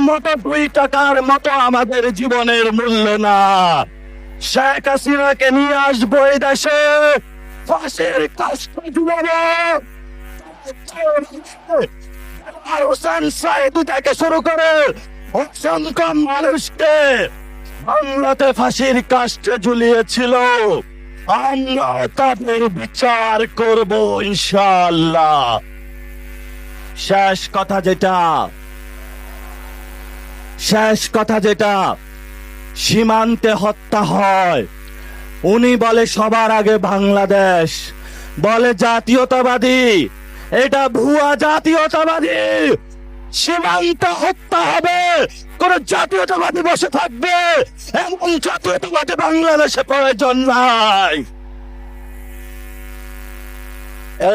মতো 2 টাকার মতো আমাদের জীবনের মূল্য না। শেখ হাসিনাকে নিয়ে আসবো এই দেশে, ফাঁসির কাজটা ঝুলাবো। হোসেন সাইদি থেকে শুরু করে অসংখ্য মানুষকে বাংলাতে ফাঁসির কাজটা ঝুলিয়েছিল। আমরা তাদের বিচার করব ইনশাআল্লাহ। শেষ কথা যেটা সীমান্তে হত্যা হয়, উনি বলে সবার আগে বাংলাদেশ, বলে জাতীয়তাবাদী। এটা ভুয়া জাতীয়তাবাদী। সীমান্তে হত্যা হবে, কোন জাতীয়তাবাদী বসে থাকবে এমন জাতীয়তাবাদী বাংলাদেশে প্রয়োজন নাই।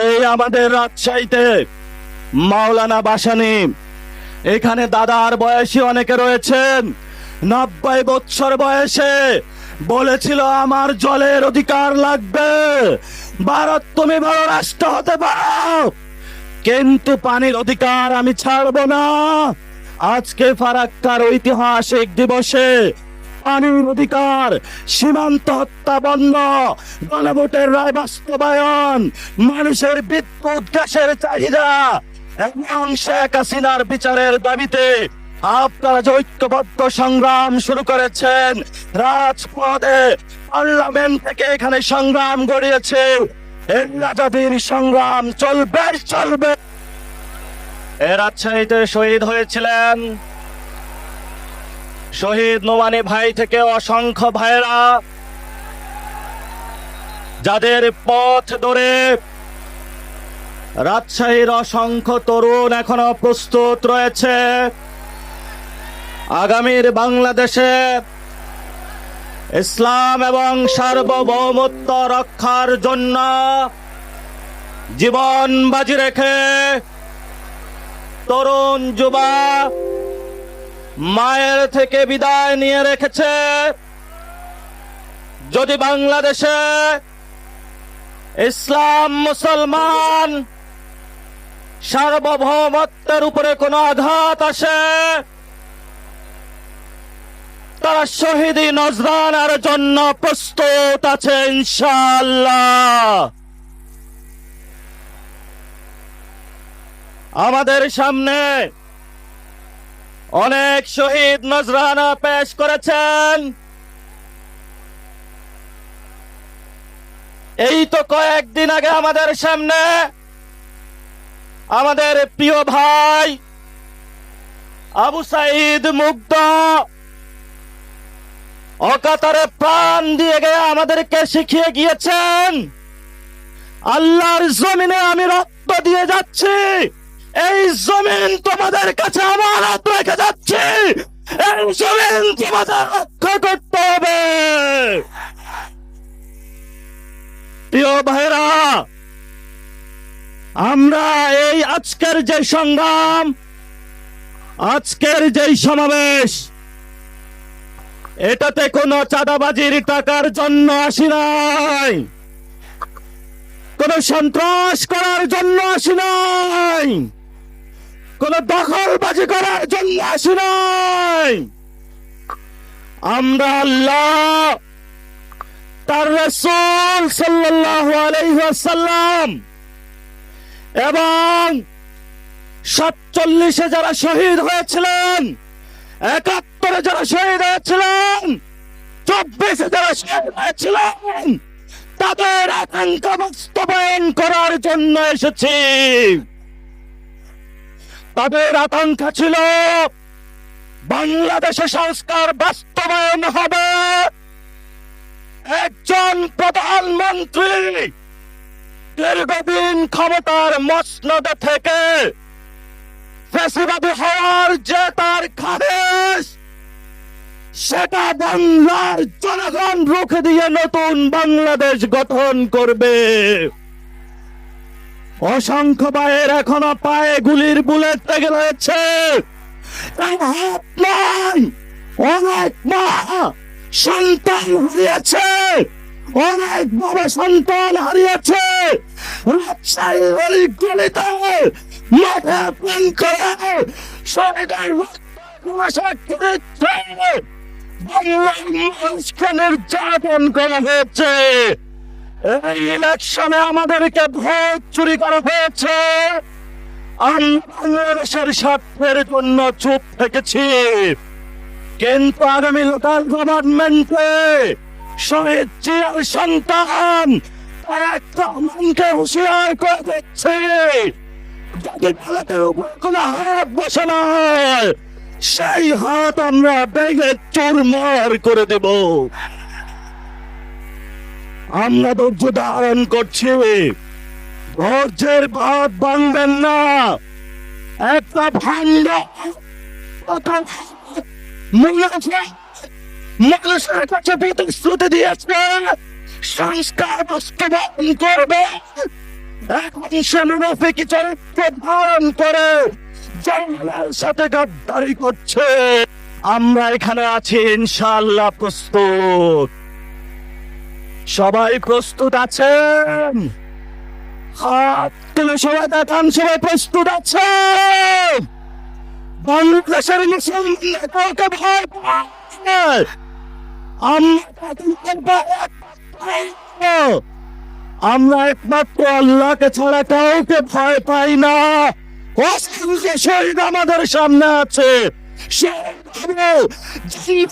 এই আমাদের রাজশাহীতে মাওলানা ভাসানী, এখানে দাদার বয়সী অনেকে রয়েছেন, 90 বছর বয়সে বলেছিল আমার জলের অধিকার লাগবে, ভারত তুমি বড় রাষ্ট্র হতে পারো, কিন্তু পানির অধিকার আমি ছাড়বো না। আজকে ফারাক্কার ঐতিহাসিক দিবসে পানির অধিকার, সীমান্ত হত্যা বন্ধ, গণভোটের রায় বাস্তবায়ন, মানুষের বিদ্যুৎ গ্যাসের চাহিদা এবং শেখ হাসিনার বিচারের দাবিতে আপনারা যে ঐক্যবদ্ধ সংগ্রাম শুরু করেছেন, রাজপথে পার্লামেন্ট থেকে এখানে সংগ্রাম গড়িয়েছে, এই রাজাদের সংগ্রাম চলবে। রাজশাহীতে শহীদ হয়েছিলেন শহীদ নোমানী ভাই থেকে অসংখ্য ভাইরা, যাদের পথ ধরে রাজশাহীর অসংখ্য তরুণ এখনো প্রস্তুত রয়েছে আগামীর বাংলাদেশে ইসলাম এবং সার্বভৌমত্ব রক্ষার জন্য জীবন বাজি রেখে তরুণ যুবা মায়ের থেকে বিদায় নিয়ে রেখেছে। যদি বাংলাদেশে ইসলাম মুসলমান সার্বভৌমত্বের উপরে কোনো আঘাত আসে, তারা শহীদি নজরানার জন্য প্রস্তুত আছে ইনশাআল্লাহ। আমাদের সামনে অনেক শহীদ নজরানা পেশ করেছেন। এই তো কয়েকদিন আগে আমাদের সামনে আমাদের প্রিয় ভাই আবু সাঈদ মুগ্ধ অকাতরে প্রাণ দিয়ে গিয়ে আমাদেরকে শিখিয়ে গিয়েছেন, আল্লাহর জমিনে আমি রক্ত দিয়ে যাচ্ছি, এই জমিন তোমাদের কাছে আমানত রেখে যাচ্ছি, এই জমিন তোমাদের রক্ষা করতে হবে। প্রিয় ভাইরা, আমরা এই আজকের যে সংগ্রাম, আজকের যে সমাবেশ, এটাতে কোনো চাঁদাবাজির টাকার জন্য আসি নাই, কোন সন্ত্রাস করার জন্য আসি নাই, কোন দখলবাজি করার জন্য আসি নাই। আমরা আল্লাহ, তার রাসূল সাল্লাল্লাহু আলাইহি ওয়াসাল্লাম এবং 47-এ যারা শহীদ হয়েছিলেন, 71-এ যারা শহীদ হয়েছিলেন, 24-এ যারা শহীদ হয়েছিলেন, তাদের আকাঙ্ক্ষা বাস্তবায়ন করার জন্য এসেছি। তাদের আকাঙ্ক্ষা ছিল বাংলাদেশে সংস্কার বাস্তবায়ন হবে, একজন প্রধানমন্ত্রী দীর্ঘদিন ক্ষমতার মসনদে থেকে ফ্যাসিবাদী হওয়ার যে তার খাদেশ, সেটা বাংলার জনগণ রুখে দিয়ে নতুন বাংলাদেশ গঠন করবে। অসংখ্য ভাইয়ের এখনো পায়ে গুলির বুলেট লেগে রয়েছে, হাত নাই, অনেক মা সন্তান হারিয়েছে, অনেক বাবা সন্তান হারিয়েছে। রাজশাহীর গলিতে মাঠে প্রাণ করে শহীদের মানুষকে নির্যাতন করা হয়েছে। এই ইলেকশনে আমাদেরকে ভোট চুরি করা হয়েছে। আমরা বাংলাদেশের স্বার্থের জন্য চুপ থেকেছি, কিন্তু আগামী লোকাল গভর্নমেন্টে শহীদ জিয়ার সন্তান তারা একটা মনকে হুঁশিয়ার করে দিচ্ছে, যদি ভারতের উপর কোনো হাত বসে না, সেই হাত আমরা ভেঙে চুরমার করে দেব। আমরা ধৈর্য ধারণ করছি, ধৈর্যের বাঁধ ভাঙবেন না। একটা ভাঙ্গা মানুষের কাছে প্রতিশ্রুতি দিয়েছে সংস্কার বাস্তবায়ন করবে, এখন সে মুনাফিকি চরিত্র ধারণ করে জঙ্গলের সাথে গাদ্দারি করছে। আমরা এখানে আছি ইনশাআল্লাহ প্রস্তুত। সবাই প্রস্তুত আছেন? হাত তুলে সবাই দেখান, সবাই প্রস্তুত আছে? বাংলাদেশের মুসলমান কাউকে ভয় পায়? আমরা একমাত্র আল্লাহকে ছাড়া কাউকে ভয় পাই না। অসংখ্য শহীদ আমাদের সামনে আছে। শহীদ